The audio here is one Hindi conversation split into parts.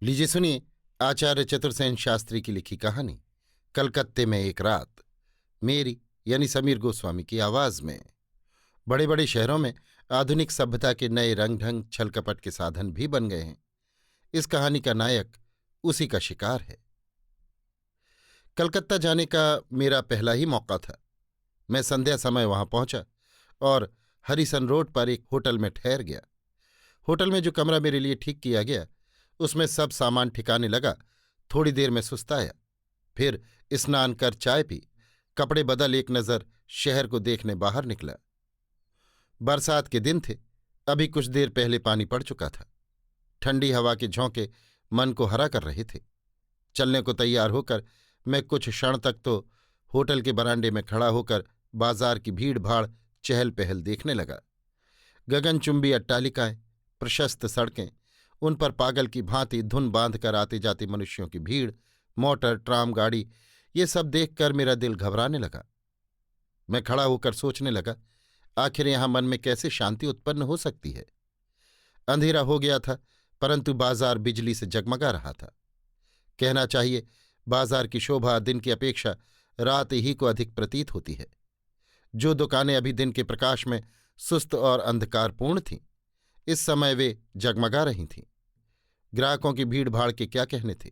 लीजिए सुनिए। आचार्य चतुर्सेन शास्त्री की लिखी कहानी कलकत्ते में एक रात, मेरी यानी समीर गोस्वामी की आवाज में। बड़े बड़े शहरों में आधुनिक सभ्यता के नए रंग ढंग छल कपट के साधन भी बन गए हैं। इस कहानी का नायक उसी का शिकार है। कलकत्ता जाने का मेरा पहला ही मौका था। मैं संध्या समय वहां पहुंचा और हरिसन रोड पर एक होटल में ठहर गया। होटल में जो कमरा मेरे लिए ठीक किया गया, उसमें सब सामान ठिकाने लगा। थोड़ी देर में सुस्ताया, फिर स्नान कर चाय पी, कपड़े बदल एक नज़र शहर को देखने बाहर निकला। बरसात के दिन थे। अभी कुछ देर पहले पानी पड़ चुका था। ठंडी हवा के झोंके मन को हरा कर रहे थे। चलने को तैयार होकर मैं कुछ क्षण तक तो होटल के बरामदे में खड़ा होकर बाजार की भीड़ भाड़ चहल पहल देखने लगा। गगनचुंबी अट्टालिकाएं, प्रशस्त सड़कें, उन पर पागल की भांति धुन बांधकर आते जाते मनुष्यों की भीड़, मोटर, ट्राम, गाड़ी, ये सब देखकर मेरा दिल घबराने लगा। मैं खड़ा होकर सोचने लगा, आखिर यहां मन में कैसे शांति उत्पन्न हो सकती है। अंधेरा हो गया था, परंतु बाजार बिजली से जगमगा रहा था। कहना चाहिए, बाजार की शोभा दिन की अपेक्षा रात ही को अधिक प्रतीत होती है। जो दुकानें अभी दिन के प्रकाश में सुस्त और अंधकारपूर्ण थीं, इस समय वे जगमगा रही थीं। ग्राहकों की भीड़ भाड़ के क्या कहने थे।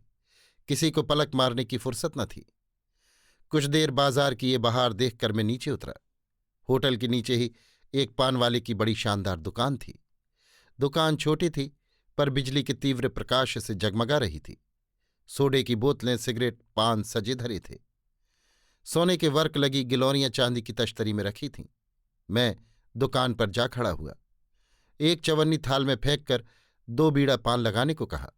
किसी को पलक मारने की फुर्सत न थी। कुछ देर बाजार की ये बहार देखकर मैं नीचे उतरा। होटल के नीचे ही एक पान वाले की बड़ी शानदार दुकान थी। दुकान छोटी थी, पर बिजली के तीव्र प्रकाश से जगमगा रही थी। सोडे की बोतलें, सिगरेट, पान सजे धरे थे। सोने के वर्क लगी गिलौरियां चांदी की तश्तरी में रखी थीं। मैं दुकान पर जा खड़ा हुआ। एक चवन्नी थाल में फेंक कर 2 बीड़ा पान लगाने को कहा।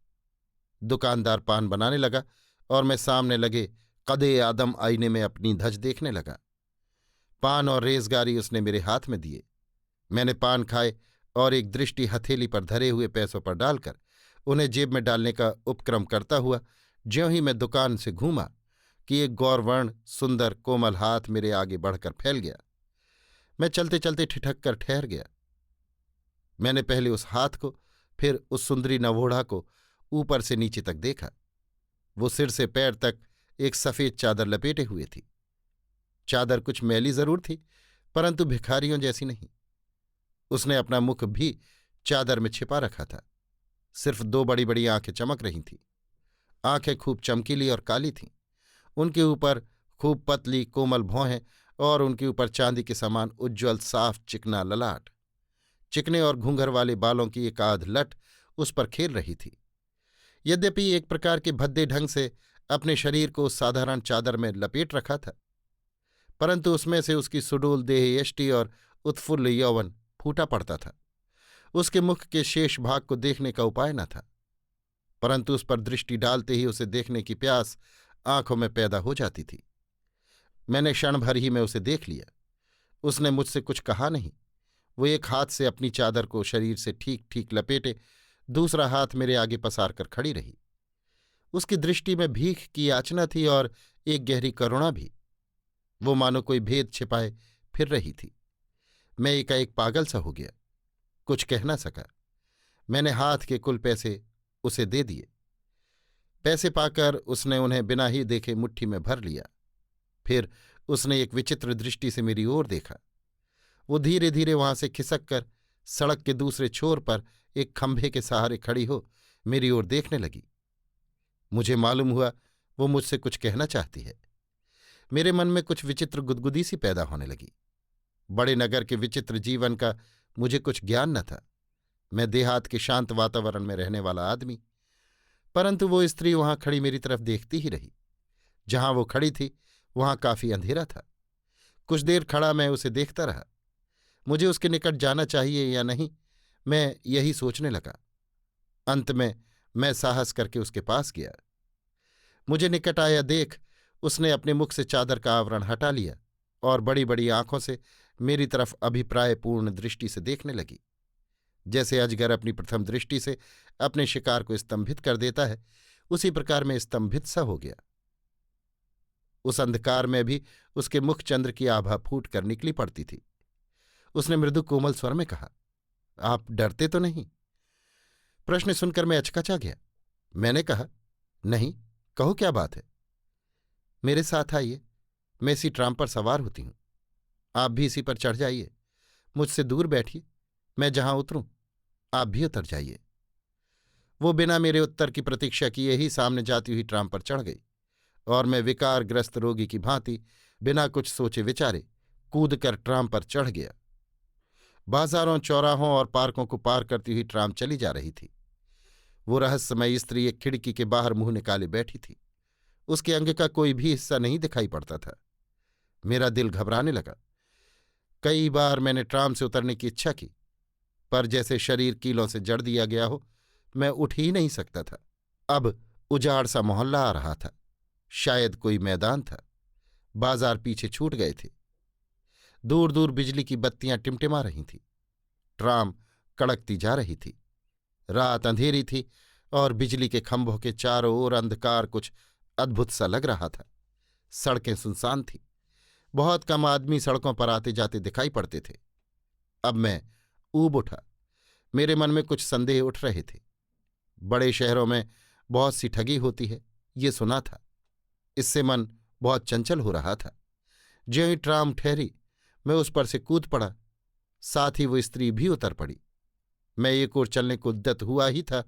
दुकानदार पान बनाने लगा और मैं सामने लगे कदे आदम आईने में अपनी धज देखने लगा। पान और रेजगारी उसने मेरे हाथ में दिए। मैंने पान खाए और एक दृष्टि हथेली पर धरे हुए पैसों पर डालकर उन्हें जेब में डालने का उपक्रम करता हुआ ज्यों ही मैं दुकान से घूमा कि एक गौरवर्ण सुंदर कोमल हाथ मेरे आगे बढ़कर फैल गया। मैं चलते चलते ठिठक कर ठहर गया। मैंने पहले उस हाथ को, फिर उस सुंदरी नवोढ़ा को ऊपर से नीचे तक देखा। वो सिर से पैर तक एक सफेद चादर लपेटे हुए थी। चादर कुछ मैली जरूर थी, परंतु भिखारियों जैसी नहीं। उसने अपना मुख भी चादर में छिपा रखा था। सिर्फ 2 बड़ी बड़ी आंखें चमक रही थीं। आंखें खूब चमकीली और काली थीं। उनके ऊपर खूब पतली कोमल भौहें और उनके ऊपर चांदी के समान उज्ज्वल साफ चिकना ललाट। चिकने और घूंघर वाले बालों की एक आध लट उस पर खेल रही थी। यद्यपि एक प्रकार के भद्दे ढंग से अपने शरीर को साधारण चादर में लपेट रखा था, परंतु उसमें से उसकी सुडौल देह यष्टि और उत्फुल्ल यौवन फूटा पड़ता था। उसके मुख के शेष भाग को देखने का उपाय न था, परंतु उस पर दृष्टि डालते ही उसे देखने की प्यास आंखों में पैदा हो जाती थी। मैंने क्षण भर ही में उसे देख लिया। उसने मुझसे कुछ कहा नहीं। वो एक हाथ से अपनी चादर को शरीर से ठीक ठीक लपेटे, दूसरा हाथ मेरे आगे पसार कर खड़ी रही। उसकी दृष्टि में भीख की याचना थी और एक गहरी करुणा भी। वो मानो कोई भेद छिपाए फिर रही थी। मैं एकाएक पागल सा हो गया, कुछ कह न सका। मैंने हाथ के कुल पैसे उसे दे दिए। पैसे पाकर उसने उन्हें बिना ही देखे मुट्ठी में भर लिया। फिर उसने एक विचित्र दृष्टि से मेरी ओर देखा। वो धीरे धीरे वहां से खिसक कर सड़क के दूसरे छोर पर एक खंभे के सहारे खड़ी हो मेरी ओर देखने लगी। मुझे मालूम हुआ वो मुझसे कुछ कहना चाहती है। मेरे मन में कुछ विचित्र गुदगुदी सी पैदा होने लगी। बड़े नगर के विचित्र जीवन का मुझे कुछ ज्ञान न था। मैं देहात के शांत वातावरण में रहने वाला आदमी, परंतु वो स्त्री वहां खड़ी मेरी तरफ देखती ही रही। जहां वो खड़ी थी वहां काफी अंधेरा था। कुछ देर खड़ा मैं उसे देखता रहा। मुझे उसके निकट जाना चाहिए या नहीं, मैं यही सोचने लगा। अंत में मैं साहस करके उसके पास गया। मुझे निकट आया देख उसने अपने मुख से चादर का आवरण हटा लिया और बड़ी बड़ी आंखों से मेरी तरफ अभिप्रायपूर्ण दृष्टि से देखने लगी। जैसे अजगर अपनी प्रथम दृष्टि से अपने शिकार को स्तंभित कर देता है, उसी प्रकार मैं स्तंभित सा हो गया। उस अंधकार में भी उसके मुख चंद्र की आभा फूट कर निकली पड़ती थी। उसने मृदु कोमल स्वर में कहा, आप डरते तो नहीं? प्रश्न सुनकर मैं अचकचा गया। मैंने कहा, नहीं, कहो क्या बात है। मेरे साथ आइए, मैं इसी ट्राम पर सवार होती हूं। आप भी इसी पर चढ़ जाइए, मुझसे दूर बैठिए, मैं जहां उतरूं आप भी उतर जाइए। वो बिना मेरे उत्तर की प्रतीक्षा किए ही सामने जाती हुई ट्राम पर चढ़ गई और मैं विकारग्रस्त रोगी की भांति बिना कुछ सोचे विचारे कूदकर ट्राम पर चढ़ गया। बाजारों, चौराहों और पार्कों को पार करती हुई ट्राम चली जा रही थी। वो रहस्यमयी स्त्री एक खिड़की के बाहर मुंह निकाले बैठी थी। उसके अंग का कोई भी हिस्सा नहीं दिखाई पड़ता था। मेरा दिल घबराने लगा। कई बार मैंने ट्राम से उतरने की इच्छा की, पर जैसे शरीर कीलों से जड़ दिया गया हो, मैं उठ ही नहीं सकता था। अब उजाड़ सा मोहल्ला आ रहा था, शायद कोई मैदान था। बाजार पीछे छूट गए थे। दूर दूर बिजली की बत्तियां टिमटिमा रही थीं। ट्राम कड़कती जा रही थी। रात अंधेरी थी और बिजली के खंभों के चारों ओर अंधकार कुछ अद्भुत सा लग रहा था। सड़कें सुनसान थीं। बहुत कम आदमी सड़कों पर आते जाते दिखाई पड़ते थे। अब मैं ऊब उठा। मेरे मन में कुछ संदेह उठ रहे थे। बड़े शहरों में बहुत सी ठगी होती है, ये सुना था। इससे मन बहुत चंचल हो रहा था। ज्यों ही ट्राम ठहरी, मैं उस पर से कूद पड़ा। साथ ही वो स्त्री भी उतर पड़ी। मैं एक ओर चलने को उद्यत हुआ ही था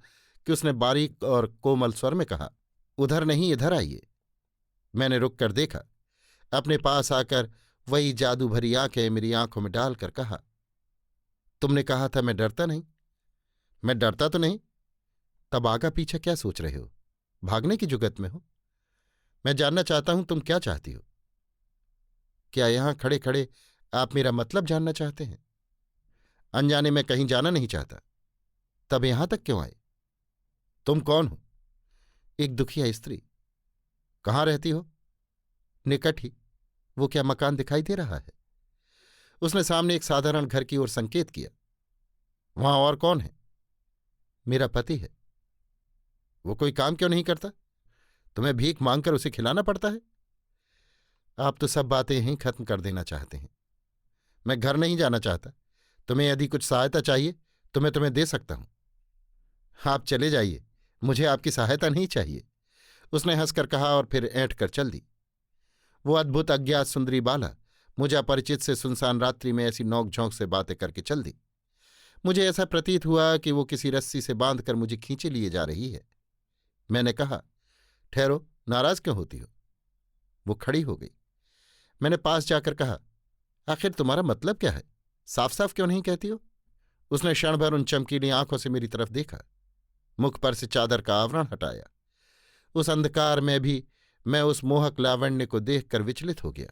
कि उसने बारीक और कोमल स्वर में कहा, उधर नहीं, इधर आइए। मैंने रुक कर देखा। अपने पास आकर वही जादू भरी आंखें मेरी आंखों में डालकर कहा, तुमने कहा था मैं डरता नहीं। मैं डरता तो नहीं, तब आगा पीछा क्या सोच रहे हो? भागने की जुगत में हो? मैं जानना चाहता हूं तुम क्या चाहती हो। क्या यहां खड़े खड़े आप मेरा मतलब जानना चाहते हैं? अनजाने में कहीं जाना नहीं चाहता। तब यहां तक क्यों आए? तुम कौन हो? एक दुखिया स्त्री। कहाँ रहती हो? निकट ही। वो क्या मकान दिखाई दे रहा है? उसने सामने एक साधारण घर की ओर संकेत किया। वहां और कौन है? मेरा पति है। वो कोई काम क्यों नहीं करता? तुम्हें भीख मांगकर उसे खिलाना पड़ता है? आप तो सब बातें यहीं खत्म कर देना चाहते हैं। मैं घर नहीं जाना चाहता। तुम्हें यदि कुछ सहायता चाहिए तो मैं तुम्हें दे सकता हूं। आप चले जाइए, मुझे आपकी सहायता नहीं चाहिए, उसने हंसकर कहा और फिर ऐंठ कर चल दी। वो अद्भुत अज्ञात सुंदरी बाला मुझे अपरिचित से सुनसान रात्रि में ऐसी नोक-झोंक से बातें करके चल दी। मुझे ऐसा प्रतीत हुआ कि वो किसी रस्सी से बांधकर मुझे खींचे लिए जा रही है। मैंने कहा, ठहरो, नाराज क्यों होती हो? वो खड़ी हो गई। मैंने पास जाकर कहा, आखिर तुम्हारा मतलब क्या है? साफ साफ क्यों नहीं कहती हो? उसने क्षण भर उन चमकीली आंखों से मेरी तरफ देखा, मुख पर से चादर का आवरण हटाया। उस अंधकार में भी मैं उस मोहक लावण्य को देखकर विचलित हो गया।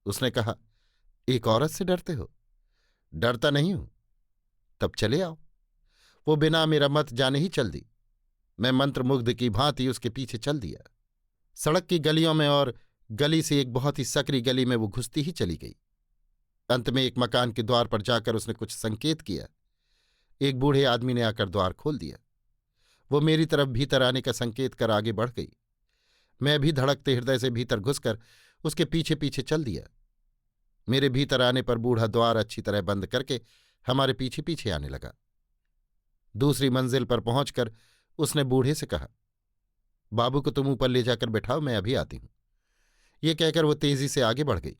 उसने कहा, एक औरत से डरते हो? डरता नहीं हूं। तब चले आओ। वो बिना मेरा मत जाने ही चल दी। मैं मंत्रमुग्ध की भांति उसके पीछे चल दिया। सड़क की गलियों में और गली से एक बहुत ही सकरी गली में वो घुसती ही चली गई। अंत में एक मकान के द्वार पर जाकर उसने कुछ संकेत किया। एक बूढ़े आदमी ने आकर द्वार खोल दिया। वो मेरी तरफ भीतर आने का संकेत कर आगे बढ़ गई। मैं भी धड़कते हृदय से भीतर घुसकर उसके पीछे पीछे चल दिया। मेरे भीतर आने पर बूढ़ा द्वार अच्छी तरह बंद करके हमारे पीछे पीछे आने लगा। दूसरी मंजिल पर पहुंचकर उसने बूढ़े से कहा, बाबू को तुम ऊपर ले जाकर बैठाओ, मैं अभी आती हूं। ये कहकर वो तेजी से आगे बढ़ गई।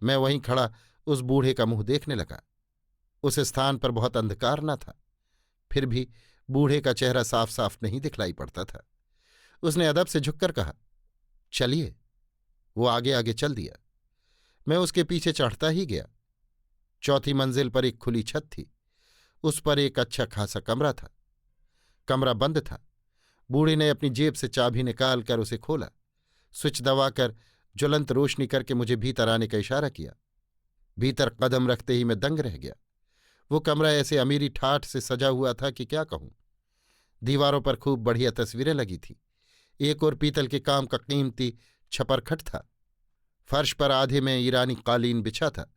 मैं वहीं खड़ा उस बूढ़े का मुंह देखने लगा। उस स्थान पर बहुत अंधकार न था, फिर भी बूढ़े का चेहरा साफ साफ नहीं दिखलाई पड़ता था। उसने अदब से झुककर कहा, चलिए। वो आगे आगे चल दिया। मैं उसके पीछे चढ़ता ही गया। चौथी मंजिल पर एक खुली छत थी। उस पर एक अच्छा खासा कमरा था। कमरा बंद था। बूढ़े ने अपनी जेब से चाबी निकालकर उसे खोला। स्विच दबाकर ज्वलंत रोशनी करके मुझे भीतर आने का इशारा किया। भीतर कदम रखते ही मैं दंग रह गया। वो कमरा ऐसे अमीरी ठाठ से सजा हुआ था कि क्या कहूं। दीवारों पर खूब बढ़िया तस्वीरें लगी थी। एक और पीतल के काम का कीमती छपरखट था। फर्श पर आधे में ईरानी कालीन बिछा था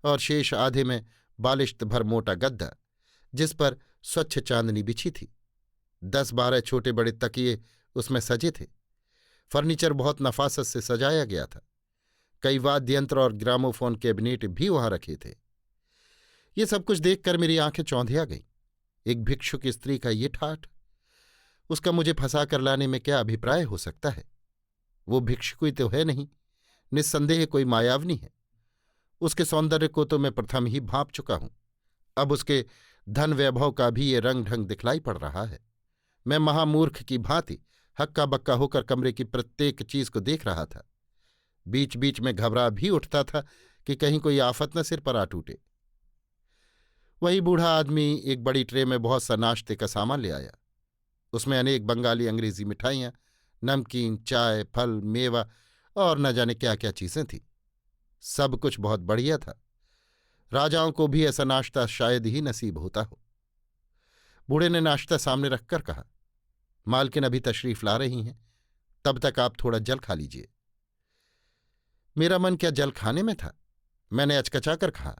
और शेष आधे में बालिश्त भर मोटा गद्दा, जिस पर स्वच्छ चांदनी बिछी थी। 10-12 छोटे बड़े तकिए उसमें सजे थे। फर्नीचर बहुत नफासत से सजाया गया था। कई वाद्य यंत्र और ग्रामोफोन कैबिनेट भी वहां रखे थे। ये सब कुछ देखकर मेरी आंखें चौंधिया गईं। एक भिक्षुक स्त्री का ये ठाठ! उसका मुझे फंसा कर लाने में क्या अभिप्राय हो सकता है? वो भिक्षुक तो है नहीं, निस्संदेह कोई मायावनी है। उसके सौंदर्य को तो मैं प्रथम ही भांप चुका हूं। अब उसके धन वैभव का भी ये रंग ढंग दिखलाई पड़ रहा है। मैं महामूर्ख की भांति हक्का बक्का होकर कमरे की प्रत्येक चीज को देख रहा था। बीच बीच में घबरा भी उठता था कि कहीं कोई आफत न सिर पर आ टूटे। वही बूढ़ा आदमी एक बड़ी ट्रे में बहुत सा नाश्ते का सामान ले आया। उसमें अनेक बंगाली अंग्रेजी मिठाइयाँ, नमकीन, चाय, फल, मेवा और न जाने क्या क्या चीजें थीं। सब कुछ बहुत बढ़िया था। राजाओं को भी ऐसा नाश्ता शायद ही नसीब होता हो। बूढ़े ने नाश्ता सामने रखकर कहा, मालकिन अभी तशरीफ ला रही हैं, तब तक आप थोड़ा जल खा लीजिए। मेरा मन क्या जल खाने में था। मैंने अचकचाकर कहा,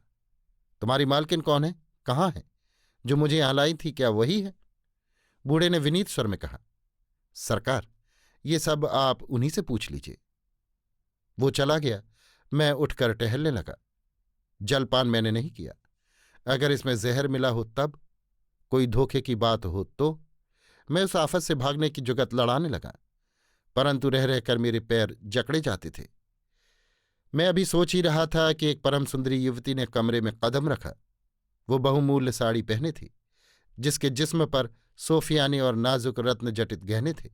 तुम्हारी मालकिन कौन है, कहाँ है? जो मुझे यहां लाई थी, क्या वही है? बूढ़े ने विनीत स्वर में कहा, सरकार, ये सब आप उन्हीं से पूछ लीजिए। वो चला गया। मैं उठकर टहलने लगा। जलपान मैंने नहीं किया। अगर इसमें जहर मिला हो तब, कोई धोखे की बात हो तो। मैं उस आफत से भागने की जुगत लड़ाने लगा, परंतु रह रहकर मेरे पैर जकड़े जाते थे। मैं अभी सोच ही रहा था कि एक परम सुंदरी युवती ने कमरे में कदम रखा। वो बहुमूल्य साड़ी पहने थी, जिसके जिस्म पर सोफियानी और नाजुक रत्न जटित गहने थे।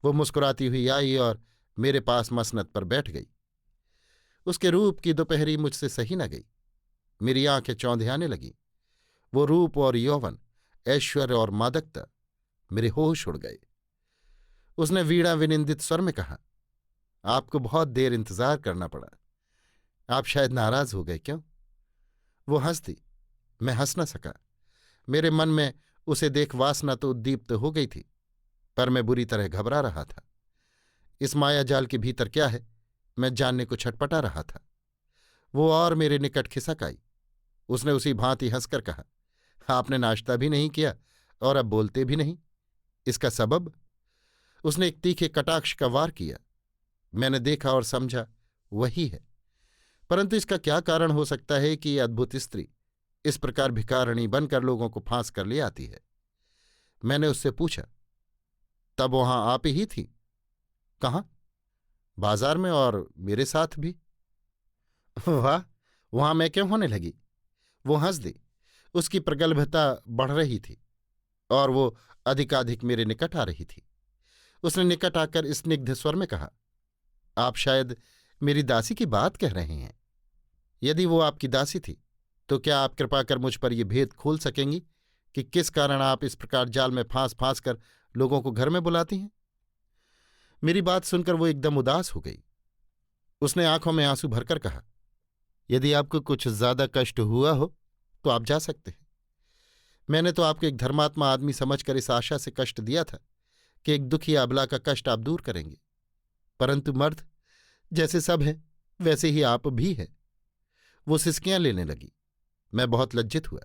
वो मुस्कुराती हुई आई और मेरे पास मसनद पर बैठ गई। उसके रूप की दोपहरी मुझसे सही न गई। मेरी आंखें चौंधियाने लगीं। वो रूप और यौवन, ऐश्वर्य और मादकता, मेरे होश उड़ गए। उसने वीणा विनिंदित स्वर में कहा, आपको बहुत देर इंतजार करना पड़ा। आप शायद नाराज हो गए, क्यों? वो हंस दी। मैं हंस न सका। मेरे मन में उसे देख वासना तो उद्दीप्त हो गई थी, पर मैं बुरी तरह घबरा रहा था। इस मायाजाल के भीतर क्या है, मैं जानने को छटपटा रहा था। वो और मेरे निकट खिसक आई। उसने उसी भांति हंसकर कहा, आपने नाश्ता भी नहीं किया और अब बोलते भी नहीं। इसका सबब? उसने एक तीखे कटाक्ष का वार किया। मैंने देखा और समझा, वही है। परंतु इसका क्या कारण हो सकता है कि यह अद्भुत स्त्री इस प्रकार भिखारिणी बनकर लोगों को फांस कर ले आती है? मैंने उससे पूछा, तब वहां आप ही थी? कहाँ? बाजार में, और मेरे साथ भी। वाह, वहां मैं क्यों होने लगी? वो हंस दी। उसकी प्रगल्भता बढ़ रही थी और वो अधिकाधिक मेरे निकट आ रही थी। उसने निकट आकर स्निग्ध स्वर में कहा, आप शायद मेरी दासी की बात कह रहे हैं। यदि वो आपकी दासी थी तो क्या आप कृपा कर मुझ पर यह भेद खोल सकेंगी कि किस कारण आप इस प्रकार जाल में फांस फांस कर लोगों को घर में बुलाती हैं? मेरी बात सुनकर वो एकदम उदास हो गई। उसने आंखों में आंसू भरकर कहा, यदि आपको कुछ ज्यादा कष्ट हुआ हो तो आप जा सकते हैं। मैंने तो आपको एक धर्मात्मा आदमी समझकर इस आशा से कष्ट दिया था कि एक दुखी अबला का कष्ट आप दूर करेंगे, परंतु मर्द जैसे सब हैं वैसे ही आप भी हैं। वो सिसकियां लेने लगी। मैं बहुत लज्जित हुआ।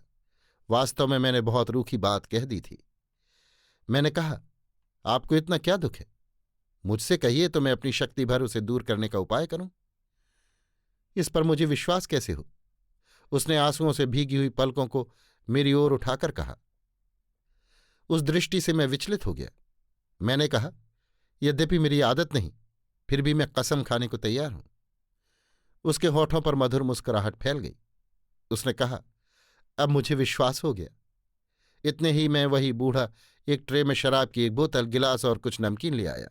वास्तव में मैंने बहुत रूखी बात कह दी थी। मैंने कहा, आपको इतना क्या दुख है? मुझसे कहिए तो मैं अपनी शक्ति भर उसे दूर करने का उपाय करूं। इस पर मुझे विश्वास कैसे हो? उसने आंसुओं से भीगी हुई पलकों को मेरी ओर उठाकर कहा। उस दृष्टि से मैं विचलित हो गया। मैंने कहा, यद्यपि मेरी आदत नहीं, फिर भी मैं कसम खाने को तैयार हूं। उसके होठों पर मधुर मुस्कुराहट फैल गई। उसने कहा, अब मुझे विश्वास हो गया। इतने ही में वही बूढ़ा एक ट्रे में शराब की एक बोतल, गिलास और कुछ नमकीन ले आया।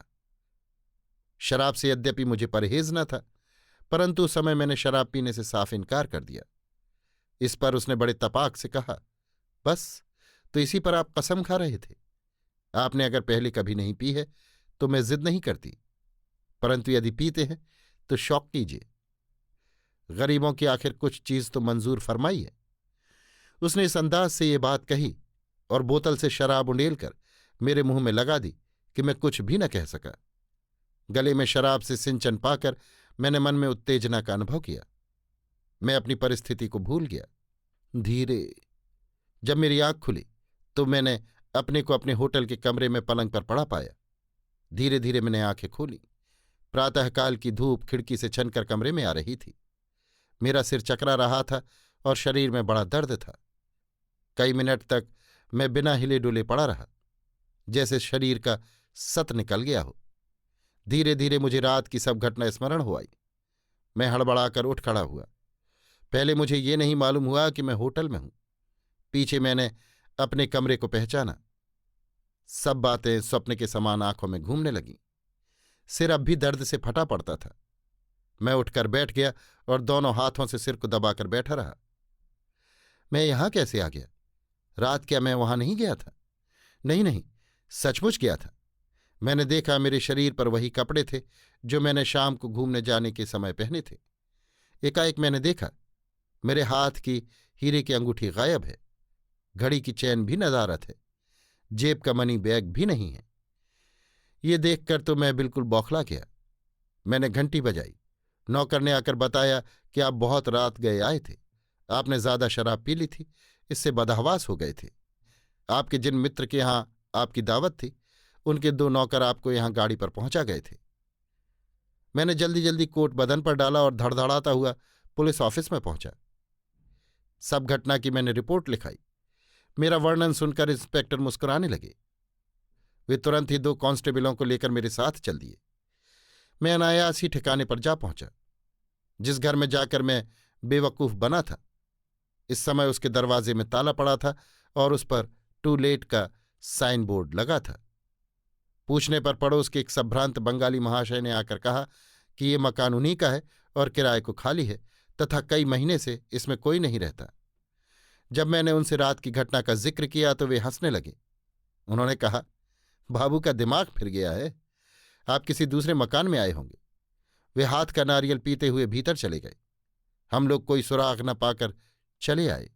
शराब से यद्यपि मुझे परहेज न था, परंतु उस समय मैंने शराब पीने से साफ इनकार कर दिया। इस पर उसने बड़े तपाक से कहा, बस, तो इसी पर आप कसम खा रहे थे? आपने अगर पहले कभी नहीं पी है तो मैं जिद नहीं करती, परंतु यदि पीते हैं तो शौक कीजिए। गरीबों की आखिर कुछ चीज तो मंजूर फरमाई है। उसने इस अंदाज से ये बात कही और बोतल से शराब उंडेलकर मेरे मुंह में लगा दी कि मैं कुछ भी न कह सका। गले में शराब से सिंचन पाकर मैंने मन में उत्तेजना का अनुभव किया। मैं अपनी परिस्थिति को भूल गया। धीरे जब मेरी आंख खुली तो मैंने अपने को अपने होटल के कमरे में पलंग पर पड़ा पाया। धीरे धीरे मैंने आंखें खोली। प्रातःकाल की धूप खिड़की से छनकर कमरे में आ रही थी। मेरा सिर चकरा रहा था और शरीर में बड़ा दर्द था। कई मिनट तक मैं बिना हिले डुले पड़ा रहा। जैसे शरीर का सत निकल गया हो। धीरे धीरे मुझे रात की सब घटना स्मरण हो आई। मैं हड़बड़ाकर उठ खड़ा हुआ। पहले मुझे ये नहीं मालूम हुआ कि मैं होटल में हूं। पीछे मैंने अपने कमरे को पहचाना। सब बातें स्वप्न के समान आंखों में घूमने लगीं। सिर अब भी दर्द से फटा पड़ता था। मैं उठकर बैठ गया और दोनों हाथों से सिर को दबाकर बैठा रहा। मैं यहां कैसे आ गया? रात क्या मैं वहां नहीं गया था? नहीं नहीं, सचमुच गया था। मैंने देखा मेरे शरीर पर वही कपड़े थे जो मैंने शाम को घूमने जाने के समय पहने थे। एकाएक मैंने देखा मेरे हाथ की हीरे की अंगूठी गायब है। घड़ी की चैन भी नदारत है। जेब का मनी बैग भी नहीं है। ये देखकर तो मैं बिल्कुल बौखला गया। मैंने घंटी बजाई। नौकर ने आकर बताया कि आप बहुत रात गए आए थे। आपने ज्यादा शराब पी ली थी, इससे बदहवास हो गए थे। आपके जिन मित्र के यहां आपकी दावत थी, उनके 2 नौकर आपको यहां गाड़ी पर पहुंचा गए थे। मैंने जल्दी जल्दी कोट बदन पर डाला और धड़धड़ाता हुआ पुलिस ऑफिस में पहुंचा। सब घटना की मैंने रिपोर्ट लिखाई। मेरा वर्णन सुनकर इंस्पेक्टर मुस्कुराने लगे। वे तुरंत ही 2 कांस्टेबलों को लेकर मेरे साथ चल दिए। मैं अनायास ही ठिकाने पर जा पहुंचा। जिस घर में जाकर मैं बेवकूफ बना था, इस समय उसके दरवाजे में ताला पड़ा था और उस पर टू लेट का साइन बोर्ड लगा था। पूछने पर पड़ोस के एक संभ्रांत बंगाली महाशय ने आकर कहा कि ये मकान उन्हीं का है और किराए को खाली है तथा कई महीने से इसमें कोई नहीं रहता। जब मैंने उनसे रात की घटना का जिक्र किया तो वे हंसने लगे। उन्होंने कहा, बाबू का दिमाग फिर गया है, आप किसी दूसरे मकान में आए होंगे। वे हाथ का नारियल पीते हुए भीतर चले गए। हम लोग कोई सुराग न पाकर चले आए।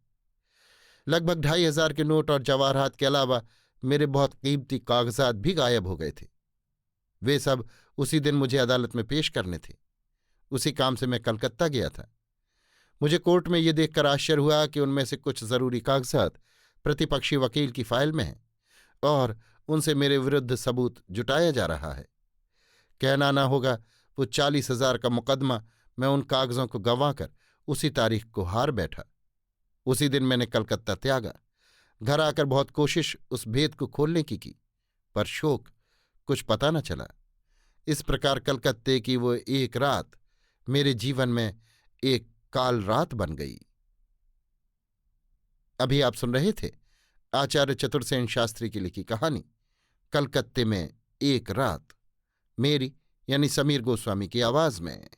लगभग 2,500 के नोट और जवाहरात के अलावा मेरे बहुत कीमती कागजात भी गायब हो गए थे। वे सब उसी दिन मुझे अदालत में पेश करने थे। उसी काम से मैं कलकत्ता गया था। मुझे कोर्ट में ये देखकर आश्चर्य हुआ कि उनमें से कुछ जरूरी कागजात प्रतिपक्षी वकील की फाइल में हैं और उनसे मेरे विरुद्ध सबूत जुटाया जा रहा है। कहना ना होगा, वो 40,000 का मुकदमा मैं उन कागजों को गंवाकर उसी तारीख को हार बैठा। उसी दिन मैंने कलकत्ता त्यागा। घर आकर बहुत कोशिश उस भेद को खोलने की, पर शोक, कुछ पता न चला। इस प्रकार कलकत्ते की वो एक रात मेरे जीवन में एक काल रात बन गई। अभी आप सुन रहे थे आचार्य चतुर्सेन शास्त्री की लिखी कहानी कलकत्ते में एक रात, मेरी यानी समीर गोस्वामी की आवाज में।